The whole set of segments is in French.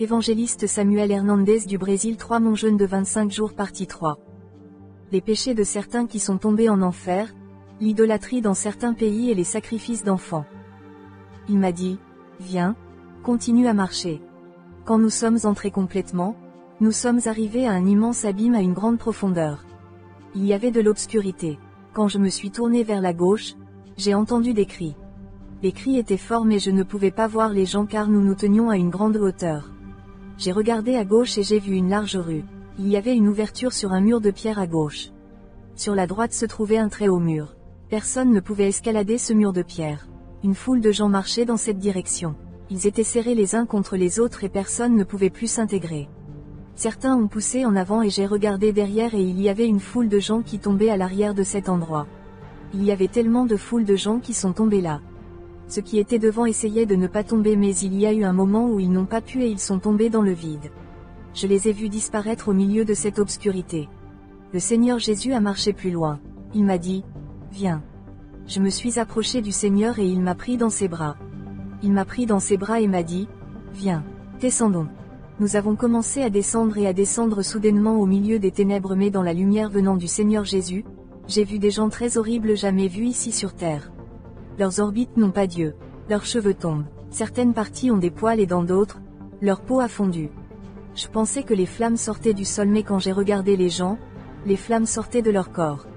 Évangéliste Samuel Hernandez du Brésil. 3 Mon jeûne de 25 jours partie 3. Les péchés de certains qui sont tombés en enfer, l'idolâtrie dans certains pays et les sacrifices d'enfants. Il m'a dit, viens, continue à marcher. Quand nous sommes entrés complètement, nous sommes arrivés à un immense abîme à une grande profondeur. Il y avait de l'obscurité. Quand je me suis tourné vers la gauche, j'ai entendu des cris. Les cris étaient forts mais je ne pouvais pas voir les gens car nous nous tenions à une grande hauteur. J'ai regardé à gauche et j'ai vu une large rue. Il y avait une ouverture sur un mur de pierre à gauche. Sur la droite se trouvait un très haut mur. Personne ne pouvait escalader ce mur de pierre. Une foule de gens marchait dans cette direction. Ils étaient serrés les uns contre les autres et personne ne pouvait plus s'intégrer. Certains ont poussé en avant et j'ai regardé derrière et il y avait une foule de gens qui tombaient à l'arrière de cet endroit. Il y avait tellement de foules de gens qui sont tombés là. Ceux qui étaient devant essayaient de ne pas tomber mais il y a eu un moment où ils n'ont pas pu et ils sont tombés dans le vide. Je les ai vus disparaître au milieu de cette obscurité. Le Seigneur Jésus a marché plus loin. Il m'a dit, viens. Je me suis approché du Seigneur et il m'a pris dans ses bras. Il m'a pris dans ses bras et m'a dit, viens, descendons. Nous avons commencé à descendre soudainement au milieu des ténèbres mais dans la lumière venant du Seigneur Jésus, j'ai vu des gens très horribles jamais vus ici sur terre. Leurs orbites n'ont pas d'yeux, leurs cheveux tombent, certaines parties ont des poils et dans d'autres, leur peau a fondu. Je pensais que les flammes sortaient du sol mais quand j'ai regardé les gens, les flammes sortaient de leur corps.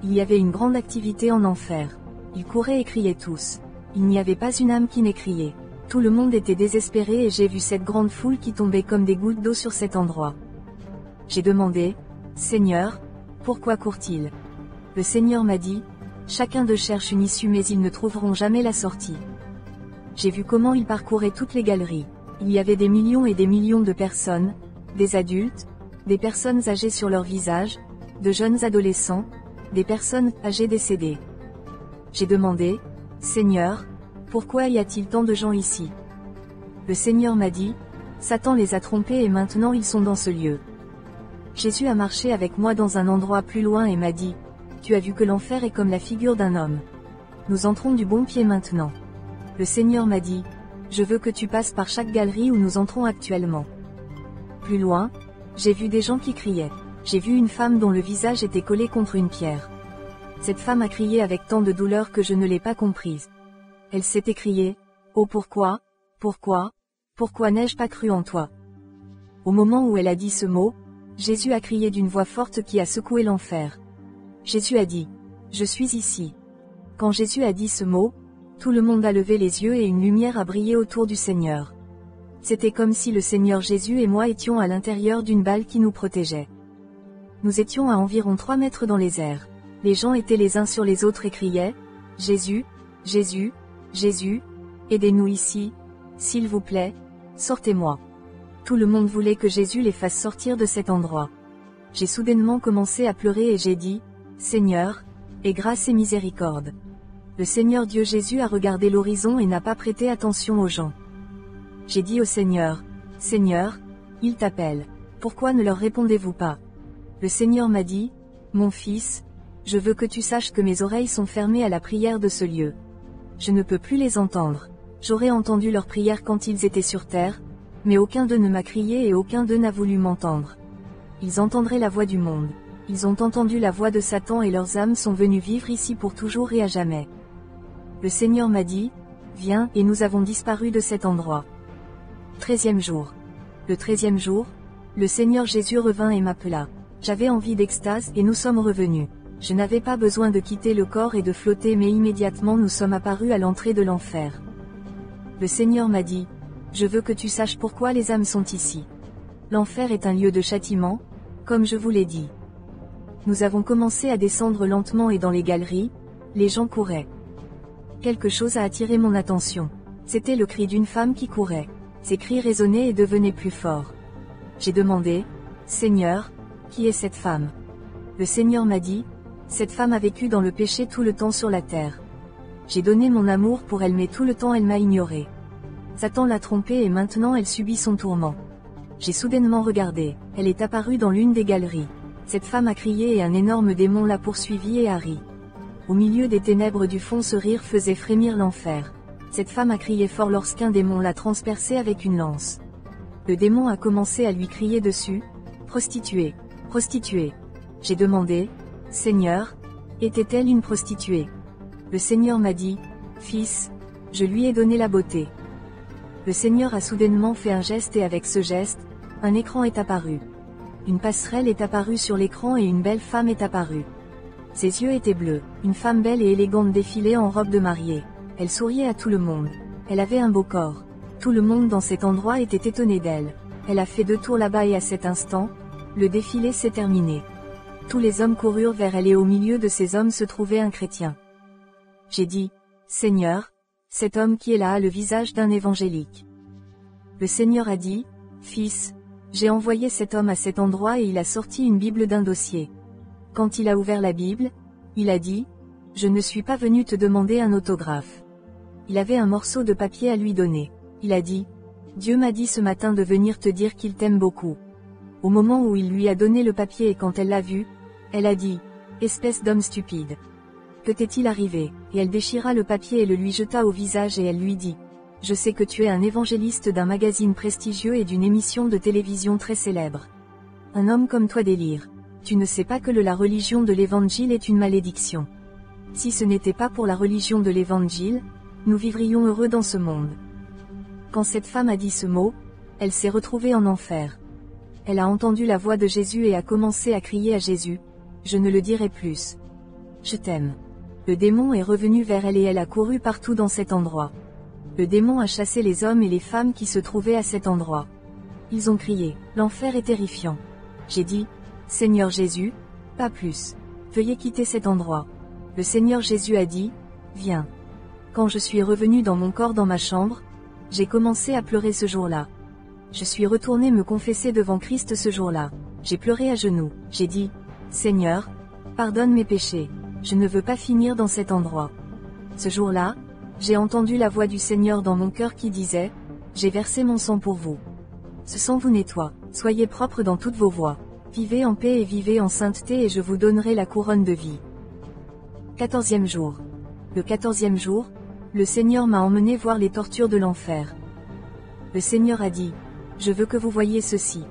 Il y avait une grande activité en enfer. Ils couraient et criaient tous. Il n'y avait pas une âme qui n'ait crié. Tout le monde était désespéré et j'ai vu cette grande foule qui tombait comme des gouttes d'eau sur cet endroit. J'ai demandé, Seigneur, pourquoi courent-ils? Le Seigneur m'a dit, chacun d'eux cherche une issue mais ils ne trouveront jamais la sortie. J'ai vu comment ils parcouraient toutes les galeries. Il y avait des millions et des millions de personnes, des adultes, des personnes âgées sur leur visage, de jeunes adolescents, des personnes âgées décédées. J'ai demandé, Seigneur, pourquoi y a-t-il tant de gens ici? Le Seigneur m'a dit, Satan les a trompés et maintenant ils sont dans ce lieu. Jésus a marché avec moi dans un endroit plus loin et m'a dit, tu as vu que l'enfer est comme la figure d'un homme. Nous entrons du bon pied maintenant. Le Seigneur m'a dit, je veux que tu passes par chaque galerie où nous entrons actuellement. Plus loin, j'ai vu des gens qui criaient. J'ai vu une femme dont le visage était collé contre une pierre. Cette femme a crié avec tant de douleur que je ne l'ai pas comprise. Elle s'est écriée, oh pourquoi n'ai-je pas cru en toi? Au moment où elle a dit ce mot, Jésus a crié d'une voix forte qui a secoué l'enfer. Jésus a dit, je suis ici. Quand Jésus a dit ce mot, tout le monde a levé les yeux et une lumière a brillé autour du Seigneur. C'était comme si le Seigneur Jésus et moi étions à l'intérieur d'une balle qui nous protégeait. Nous étions à environ 3 mètres dans les airs. Les gens étaient les uns sur les autres et criaient, Jésus, Jésus, Jésus, aidez-nous ici, s'il vous plaît, sortez-moi. Tout le monde voulait que Jésus les fasse sortir de cet endroit. J'ai soudainement commencé à pleurer et j'ai dit, Seigneur, aie grâce et miséricorde. Le Seigneur Dieu Jésus a regardé l'horizon et n'a pas prêté attention aux gens. J'ai dit au Seigneur, Seigneur, ils t'appellent. Pourquoi ne leur répondez-vous pas? Le Seigneur m'a dit, mon fils, je veux que tu saches que mes oreilles sont fermées à la prière de ce lieu. Je ne peux plus les entendre. J'aurais entendu leurs prières quand ils étaient sur terre, mais aucun d'eux ne m'a crié et aucun d'eux n'a voulu m'entendre. Ils entendraient la voix du monde. Ils ont entendu la voix de Satan et leurs âmes sont venues vivre ici pour toujours et à jamais. Le Seigneur m'a dit, viens et nous avons disparu de cet endroit. 13e jour. Le 13e jour, le Seigneur Jésus revint et m'appela. J'avais envie d'extase et nous sommes revenus. Je n'avais pas besoin de quitter le corps et de flotter mais immédiatement nous sommes apparus à l'entrée de l'enfer. Le Seigneur m'a dit, je veux que tu saches pourquoi les âmes sont ici. L'enfer est un lieu de châtiment, comme je vous l'ai dit. Nous avons commencé à descendre lentement et dans les galeries, les gens couraient. Quelque chose a attiré mon attention. C'était le cri d'une femme qui courait. Ses cris résonnaient et devenaient plus forts. J'ai demandé, Seigneur, qui est cette femme? Le Seigneur m'a dit, cette femme a vécu dans le péché tout le temps sur la terre. J'ai donné mon amour pour elle mais tout le temps elle m'a ignoré. Satan l'a trompée et maintenant elle subit son tourment. J'ai soudainement regardé, elle est apparue dans l'une des galeries. Cette femme a crié et un énorme démon l'a poursuivie et a ri. Au milieu des ténèbres du fond ce rire faisait frémir l'enfer. Cette femme a crié fort lorsqu'un démon l'a transpercée avec une lance. Le démon a commencé à lui crier dessus, « Prostituée, prostituée !» J'ai demandé, « Seigneur, était-elle une prostituée ?» Le Seigneur m'a dit, « Fils, je lui ai donné la beauté. » Le Seigneur a soudainement fait un geste et avec ce geste, un écran est apparu. Une passerelle est apparue sur l'écran et une belle femme est apparue. Ses yeux étaient bleus, une femme belle et élégante défilait en robe de mariée. Elle souriait à tout le monde. Elle avait un beau corps. Tout le monde dans cet endroit était étonné d'elle. Elle a fait 2 tours là-bas et à cet instant, le défilé s'est terminé. Tous les hommes coururent vers elle et au milieu de ces hommes se trouvait un chrétien. J'ai dit, « Seigneur, cet homme qui est là a le visage d'un évangélique. » Le Seigneur a dit, « Fils, j'ai envoyé cet homme à cet endroit et il a sorti une Bible d'un dossier. Quand il a ouvert la Bible, il a dit, « Je ne suis pas venu te demander un autographe. » Il avait un morceau de papier à lui donner. Il a dit, « Dieu m'a dit ce matin de venir te dire qu'il t'aime beaucoup. » Au moment où il lui a donné le papier et quand elle l'a vu, elle a dit, « Espèce d'homme stupide. Que t'est-il arrivé ?» Et elle déchira le papier et le lui jeta au visage et elle lui dit, « Je sais que tu es un évangéliste d'un magazine prestigieux et d'une émission de télévision très célèbre. Un homme comme toi délire. Tu ne sais pas que la religion de l'évangile est une malédiction. Si ce n'était pas pour la religion de l'évangile, nous vivrions heureux dans ce monde. » Quand cette femme a dit ce mot, elle s'est retrouvée en enfer. Elle a entendu la voix de Jésus et a commencé à crier à Jésus, « Je ne le dirai plus. Je t'aime. » Le démon est revenu vers elle et elle a couru partout dans cet endroit. Le démon a chassé les hommes et les femmes qui se trouvaient à cet endroit. Ils ont crié, l'enfer est terrifiant. J'ai dit, Seigneur Jésus, pas plus. Veuillez quitter cet endroit. Le Seigneur Jésus a dit, viens. Quand je suis revenu dans mon corps dans ma chambre, j'ai commencé à pleurer ce jour-là. Je suis retourné me confesser devant Christ ce jour-là. J'ai pleuré à genoux. J'ai dit, Seigneur, pardonne mes péchés. Je ne veux pas finir dans cet endroit. Ce jour-là, j'ai entendu la voix du Seigneur dans mon cœur qui disait, j'ai versé mon sang pour vous. Ce sang vous nettoie. Soyez propres dans toutes vos voies. Vivez en paix et vivez en sainteté et je vous donnerai la couronne de vie. 14e jour. Le 14e jour, le Seigneur m'a emmené voir les tortures de l'enfer. Le Seigneur a dit, je veux que vous voyiez ceci.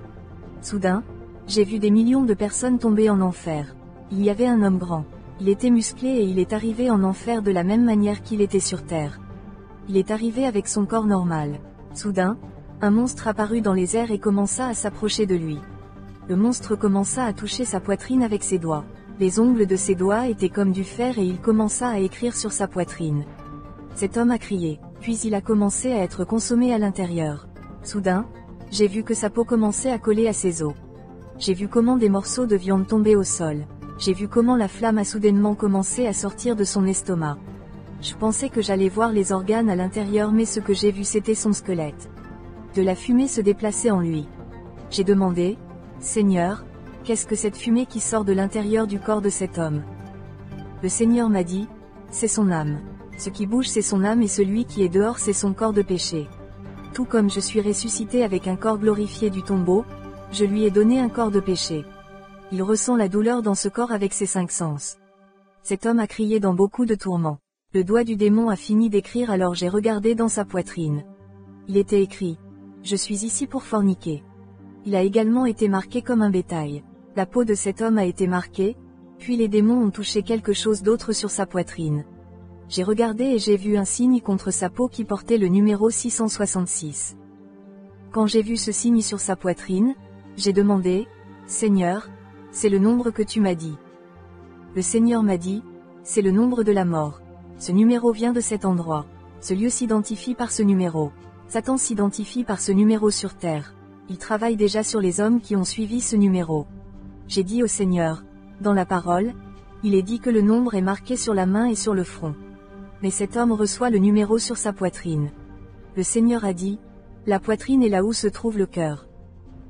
Soudain, j'ai vu des millions de personnes tomber en enfer. Il y avait un homme grand. Il était musclé et il est arrivé en enfer de la même manière qu'il était sur terre. Il est arrivé avec son corps normal. Soudain, un monstre apparut dans les airs et commença à s'approcher de lui. Le monstre commença à toucher sa poitrine avec ses doigts. Les ongles de ses doigts étaient comme du fer et il commença à écrire sur sa poitrine. Cet homme a crié, puis il a commencé à être consommé à l'intérieur. Soudain, j'ai vu que sa peau commençait à coller à ses os. J'ai vu comment des morceaux de viande tombaient au sol. J'ai vu comment la flamme a soudainement commencé à sortir de son estomac. Je pensais que j'allais voir les organes à l'intérieur mais ce que j'ai vu c'était son squelette. De la fumée se déplaçait en lui. J'ai demandé, Seigneur, qu'est-ce que cette fumée qui sort de l'intérieur du corps de cet homme? Le Seigneur m'a dit, c'est son âme. Ce qui bouge c'est son âme et celui qui est dehors c'est son corps de péché. Tout comme je suis ressuscité avec un corps glorifié du tombeau, je lui ai donné un corps de péché. Il ressent la douleur dans ce corps avec ses 5 sens. Cet homme a crié dans beaucoup de tourments. Le doigt du démon a fini d'écrire alors j'ai regardé dans sa poitrine. Il était écrit, je suis ici pour forniquer. Il a également été marqué comme un bétail. La peau de cet homme a été marquée, puis les démons ont touché quelque chose d'autre sur sa poitrine. J'ai regardé et j'ai vu un signe contre sa peau qui portait le numéro 666. Quand j'ai vu ce signe sur sa poitrine, j'ai demandé, Seigneur, c'est le nombre que tu m'as dit. Le Seigneur m'a dit, c'est le nombre de la mort. Ce numéro vient de cet endroit. Ce lieu s'identifie par ce numéro. Satan s'identifie par ce numéro sur terre. Il travaille déjà sur les hommes qui ont suivi ce numéro. J'ai dit au Seigneur, dans la parole, il est dit que le nombre est marqué sur la main et sur le front. Mais cet homme reçoit le numéro sur sa poitrine. Le Seigneur a dit, la poitrine est là où se trouve le cœur.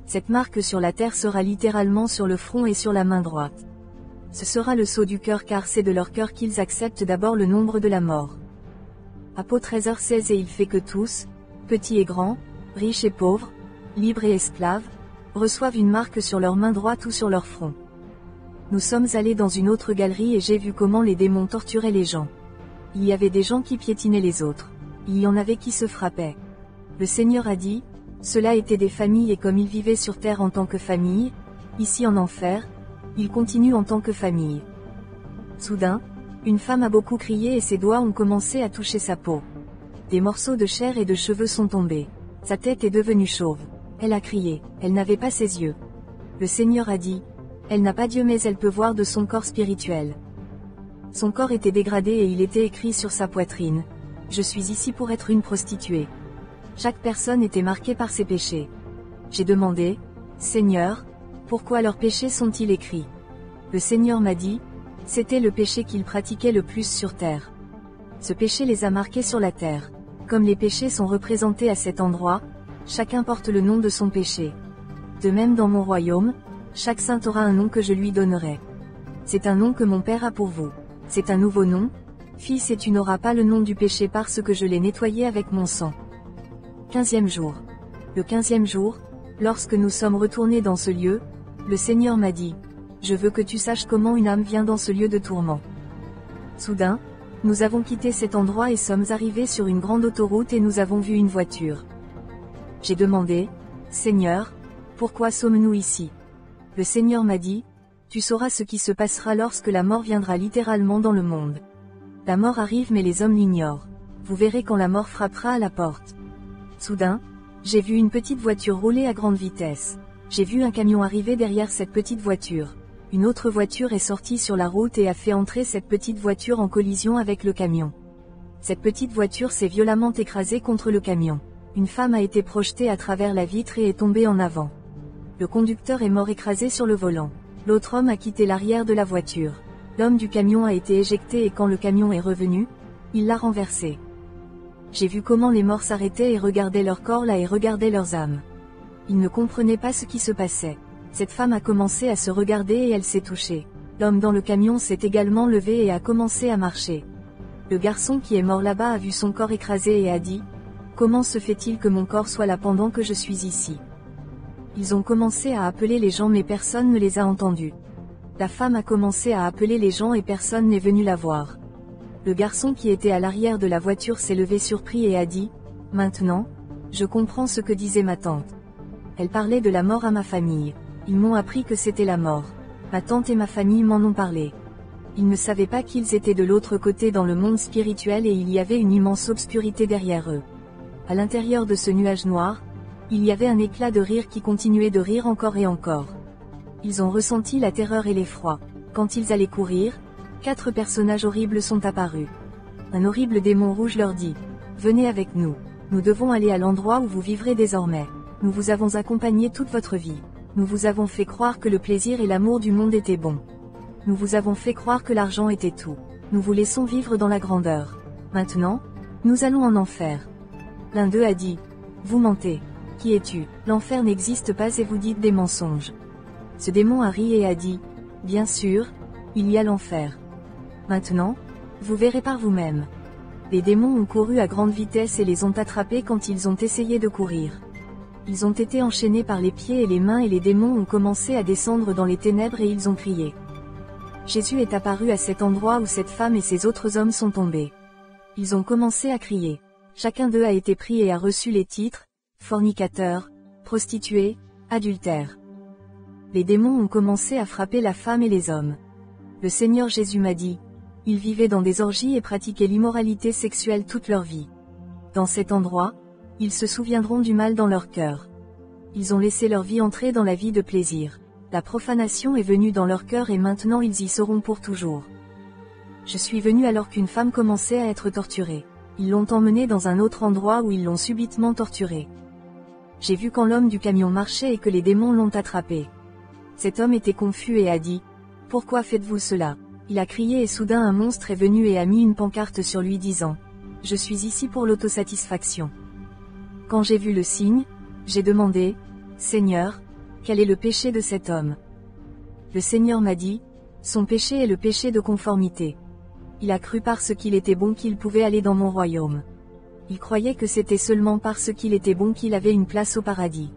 Cette marque sur la terre sera littéralement sur le front et sur la main droite. Ce sera le sceau du cœur car c'est de leur cœur qu'ils acceptent d'abord le nombre de la mort. Apôtre 13h16 Et il fait que tous, petits et grands, riches et pauvres, libres et esclaves, reçoivent une marque sur leur main droite ou sur leur front. Nous sommes allés dans une autre galerie et j'ai vu comment les démons torturaient les gens. Il y avait des gens qui piétinaient les autres. Il y en avait qui se frappaient. Le Seigneur a dit, Cela étaient des familles et comme ils vivaient sur terre en tant que famille, ici en enfer, ils continuent en tant que famille. Soudain, une femme a beaucoup crié et ses doigts ont commencé à toucher sa peau. Des morceaux de chair et de cheveux sont tombés. Sa tête est devenue chauve. Elle a crié, elle n'avait pas ses yeux. Le Seigneur a dit, elle n'a pas Dieu mais elle peut voir de son corps spirituel. Son corps était dégradé et il était écrit sur sa poitrine, je suis ici pour être une prostituée. Chaque personne était marquée par ses péchés. J'ai demandé, Seigneur, pourquoi leurs péchés sont-ils écrits? Le Seigneur m'a dit, c'était le péché qu'ils pratiquaient le plus sur terre. Ce péché les a marqués sur la terre. Comme les péchés sont représentés à cet endroit, chacun porte le nom de son péché. De même dans mon royaume, chaque saint aura un nom que je lui donnerai. C'est un nom que mon Père a pour vous. C'est un nouveau nom, Fils et tu n'auras pas le nom du péché parce que je l'ai nettoyé avec mon sang. 15e jour. Le 15e jour, lorsque nous sommes retournés dans ce lieu, le Seigneur m'a dit, je veux que tu saches comment une âme vient dans ce lieu de tourment. Soudain, nous avons quitté cet endroit et sommes arrivés sur une grande autoroute et nous avons vu une voiture. J'ai demandé, Seigneur, pourquoi sommes-nous ici? Le Seigneur m'a dit, tu sauras ce qui se passera lorsque la mort viendra littéralement dans le monde. La mort arrive mais les hommes l'ignorent. Vous verrez quand la mort frappera à la porte. Soudain, j'ai vu une petite voiture rouler à grande vitesse. J'ai vu un camion arriver derrière cette petite voiture. Une autre voiture est sortie sur la route et a fait entrer cette petite voiture en collision avec le camion. Cette petite voiture s'est violemment écrasée contre le camion. Une femme a été projetée à travers la vitre et est tombée en avant. Le conducteur est mort écrasé sur le volant. L'autre homme a quitté l'arrière de la voiture. L'homme du camion a été éjecté et quand le camion est revenu, il l'a renversé. J'ai vu comment les morts s'arrêtaient et regardaient leur corps là et regardaient leurs âmes. Ils ne comprenaient pas ce qui se passait. Cette femme a commencé à se regarder et elle s'est touchée. L'homme dans le camion s'est également levé et a commencé à marcher. Le garçon qui est mort là-bas a vu son corps écrasé et a dit, « Comment se fait-il que mon corps soit là pendant que je suis ici ?» Ils ont commencé à appeler les gens mais personne ne les a entendus. La femme a commencé à appeler les gens et personne n'est venu la voir. Le garçon qui était à l'arrière de la voiture s'est levé surpris et a dit, « Maintenant, je comprends ce que disait ma tante. Elle parlait de la mort à ma famille. Ils m'ont appris que c'était la mort. Ma tante et ma famille m'en ont parlé. Ils ne savaient pas qu'ils étaient de l'autre côté dans le monde spirituel et il y avait une immense obscurité derrière eux. À l'intérieur de ce nuage noir, il y avait un éclat de rire qui continuait de rire encore et encore. Ils ont ressenti la terreur et l'effroi. Quand ils allaient courir, 4 personnages horribles sont apparus. Un horrible démon rouge leur dit, « Venez avec nous. Nous devons aller à l'endroit où vous vivrez désormais. Nous vous avons accompagné toute votre vie. Nous vous avons fait croire que le plaisir et l'amour du monde étaient bons. Nous vous avons fait croire que l'argent était tout. Nous vous laissons vivre dans la grandeur. Maintenant, nous allons en enfer. » L'un d'eux a dit, « Vous mentez. Qui es-tu? L'enfer n'existe pas et vous dites des mensonges. » Ce démon a ri et a dit, « Bien sûr, il y a l'enfer. Maintenant, vous verrez par vous-même. » Les démons ont couru à grande vitesse et les ont attrapés quand ils ont essayé de courir. Ils ont été enchaînés par les pieds et les mains et les démons ont commencé à descendre dans les ténèbres et ils ont crié. Jésus est apparu à cet endroit où cette femme et ces autres hommes sont tombés. Ils ont commencé à crier. Chacun d'eux a été pris et a reçu les titres, fornicateur, prostituée, adultère. Les démons ont commencé à frapper la femme et les hommes. Le Seigneur Jésus m'a dit, ils vivaient dans des orgies et pratiquaient l'immoralité sexuelle toute leur vie. Dans cet endroit, ils se souviendront du mal dans leur cœur. Ils ont laissé leur vie entrer dans la vie de plaisir. La profanation est venue dans leur cœur et maintenant ils y seront pour toujours. Je suis venu alors qu'une femme commençait à être torturée. Ils l'ont emmenée dans un autre endroit où ils l'ont subitement torturée. J'ai vu quand l'homme du camion marchait et que les démons l'ont attrapé. Cet homme était confus et a dit, « Pourquoi faites-vous cela ?» Il a crié et soudain un monstre est venu et a mis une pancarte sur lui disant, « Je suis ici pour l'autosatisfaction. » Quand j'ai vu le signe, j'ai demandé, « Seigneur, quel est le péché de cet homme ?» Le Seigneur m'a dit, « Son péché est le péché de conformité. Il a cru parce qu'il était bon qu'il pouvait aller dans mon royaume. Il croyait que c'était seulement parce qu'il était bon qu'il avait une place au paradis.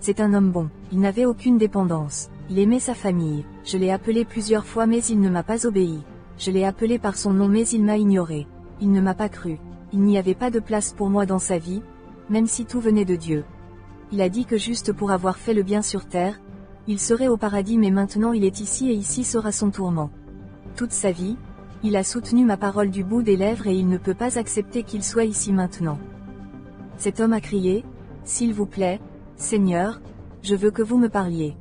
C'est un homme bon, il n'avait aucune dépendance, il aimait sa famille, je l'ai appelé plusieurs fois mais il ne m'a pas obéi. Je l'ai appelé par son nom mais il m'a ignoré. Il ne m'a pas cru. Il n'y avait pas de place pour moi dans sa vie, même si tout venait de Dieu. Il a dit que juste pour avoir fait le bien sur terre, il serait au paradis, mais maintenant il est ici et ici sera son tourment. Toute sa vie, il a soutenu ma parole du bout des lèvres et il ne peut pas accepter qu'il soit ici maintenant. Cet homme a crié, « S'il vous plaît, Seigneur, je veux que vous me parliez. »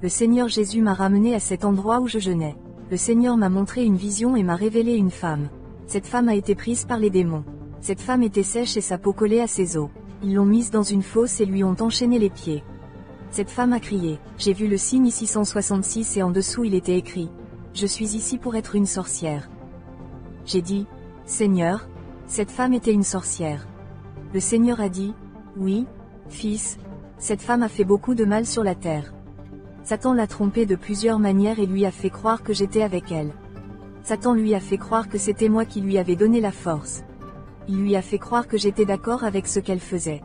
Le Seigneur Jésus m'a ramené à cet endroit où je jeûnais. Le Seigneur m'a montré une vision et m'a révélé une femme. Cette femme a été prise par les démons. Cette femme était sèche et sa peau collée à ses os. Ils l'ont mise dans une fosse et lui ont enchaîné les pieds. Cette femme a crié. J'ai vu le signe 666 et en dessous il était écrit, « Je suis ici pour être une sorcière. » J'ai dit, « Seigneur, cette femme était une sorcière. » Le Seigneur a dit, « Oui, fils, cette femme a fait beaucoup de mal sur la terre. Satan l'a trompée de plusieurs manières et lui a fait croire que j'étais avec elle. Satan lui a fait croire que c'était moi qui lui avais donné la force. Il lui a fait croire que j'étais d'accord avec ce qu'elle faisait.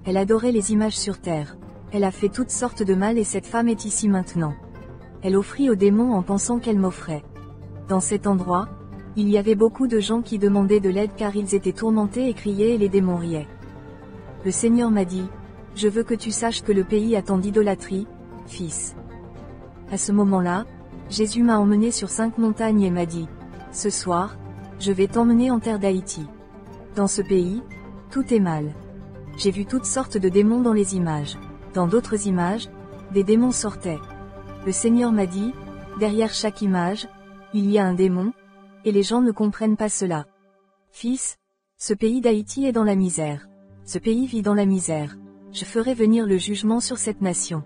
Elle adorait les images sur terre. Elle a fait toutes sortes de mal et cette femme est ici maintenant. Elle offrit aux démons en pensant qu'elle m'offrait. Dans cet endroit, il y avait beaucoup de gens qui demandaient de l'aide car ils étaient tourmentés et criaient et les démons riaient. Le Seigneur m'a dit, « Je veux que tu saches que le pays a tant d'idolâtrie, fils. » À ce moment-là, Jésus m'a emmené sur 5 montagnes et m'a dit, « Ce soir, je vais t'emmener en terre d'Haïti. Dans ce pays, tout est mal. » J'ai vu toutes sortes de démons dans les images. Dans d'autres images, des démons sortaient. Le Seigneur m'a dit, « Derrière chaque image, il y a un démon, et les gens ne comprennent pas cela. Fils, ce pays d'Haïti est dans la misère. Ce pays vit dans la misère. Je ferai venir le jugement sur cette nation. »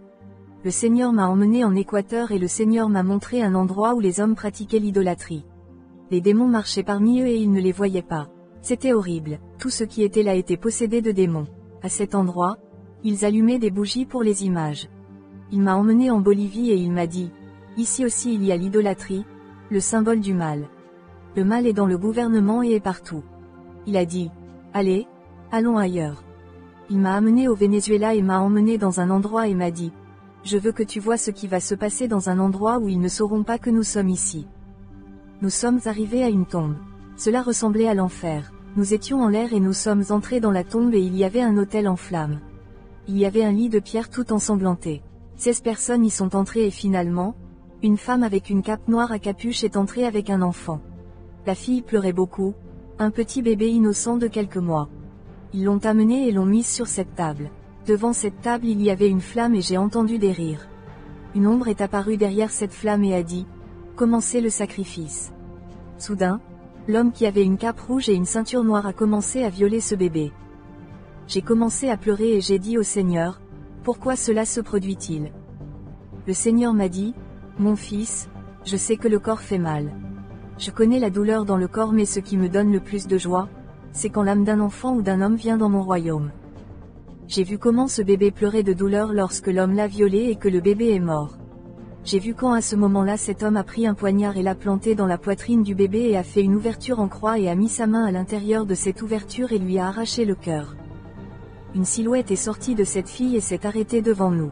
Le Seigneur m'a emmené en Équateur et le Seigneur m'a montré un endroit où les hommes pratiquaient l'idolâtrie. Les démons marchaient parmi eux et ils ne les voyaient pas. C'était horrible, tout ce qui était là était possédé de démons. À cet endroit, ils allumaient des bougies pour les images. Il m'a emmené en Bolivie et il m'a dit, « Ici aussi il y a l'idolâtrie, le symbole du mal. Le mal est dans le gouvernement et est partout. » Il a dit, « Allez, allons ailleurs. » Il m'a amené au Venezuela et m'a emmené dans un endroit et m'a dit, « Je veux que tu vois ce qui va se passer dans un endroit où ils ne sauront pas que nous sommes ici. » Nous sommes arrivés à une tombe. Cela ressemblait à l'enfer. Nous étions en l'air et nous sommes entrés dans la tombe et il y avait un autel en flammes. Il y avait un lit de pierre tout ensanglanté. 16 personnes y sont entrées et finalement, une femme avec une cape noire à capuche est entrée avec un enfant. La fille pleurait beaucoup, un petit bébé innocent de quelques mois. Ils l'ont amenée et l'ont mise sur cette table. Devant cette table il y avait une flamme et j'ai entendu des rires. Une ombre est apparue derrière cette flamme et a dit, « Commencez le sacrifice. » Soudain, l'homme qui avait une cape rouge et une ceinture noire a commencé à violer ce bébé. J'ai commencé à pleurer et j'ai dit au Seigneur, « Pourquoi cela se produit-il » Le Seigneur m'a dit, « Mon fils, je sais que le corps fait mal. Je connais la douleur dans le corps mais ce qui me donne le plus de joie, c'est quand l'âme d'un enfant ou d'un homme vient dans mon royaume. » J'ai vu comment ce bébé pleurait de douleur lorsque l'homme l'a violé et que le bébé est mort. J'ai vu quand à ce moment-là cet homme a pris un poignard et l'a planté dans la poitrine du bébé et a fait une ouverture en croix et a mis sa main à l'intérieur de cette ouverture et lui a arraché le cœur. Une silhouette est sortie de cette fille et s'est arrêtée devant nous.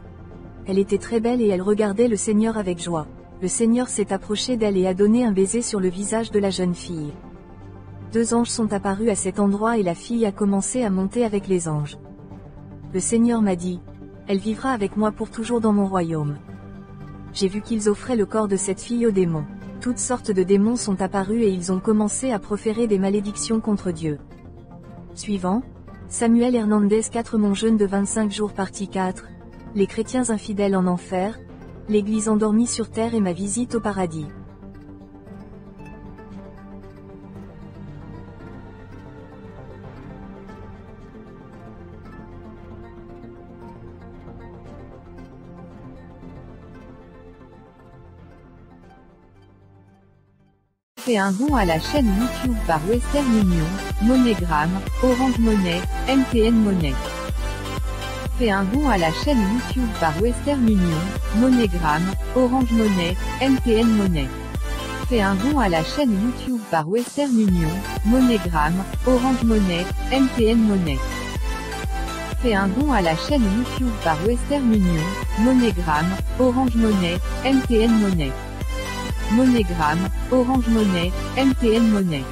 Elle était très belle et elle regardait le Seigneur avec joie. Le Seigneur s'est approché d'elle et a donné un baiser sur le visage de la jeune fille. 2 anges sont apparus à cet endroit et la fille a commencé à monter avec les anges. Le Seigneur m'a dit, « Elle vivra avec moi pour toujours dans mon royaume. » J'ai vu qu'ils offraient le corps de cette fille aux démons. Toutes sortes de démons sont apparus et ils ont commencé à proférer des malédictions contre Dieu. Suivant, Samuel Hernandez 4 Mon jeûne de 25 jours partie 4, les chrétiens infidèles en enfer, l'église endormie sur terre et ma visite au paradis. Fais un don à la chaîne YouTube par Western Union, MoneyGram, Orange Money, MTN Money. Fais un don à la chaîne YouTube par Western Union, MoneyGram, Orange Money, MTN Money. Fais un don à la chaîne YouTube par Western Union, MoneyGram, Orange Money, MTN Money. Fais un don à la chaîne YouTube par Western Union, MoneyGram, Orange Money, MTN Money. MoneyGram, Orange Money, MTN Money.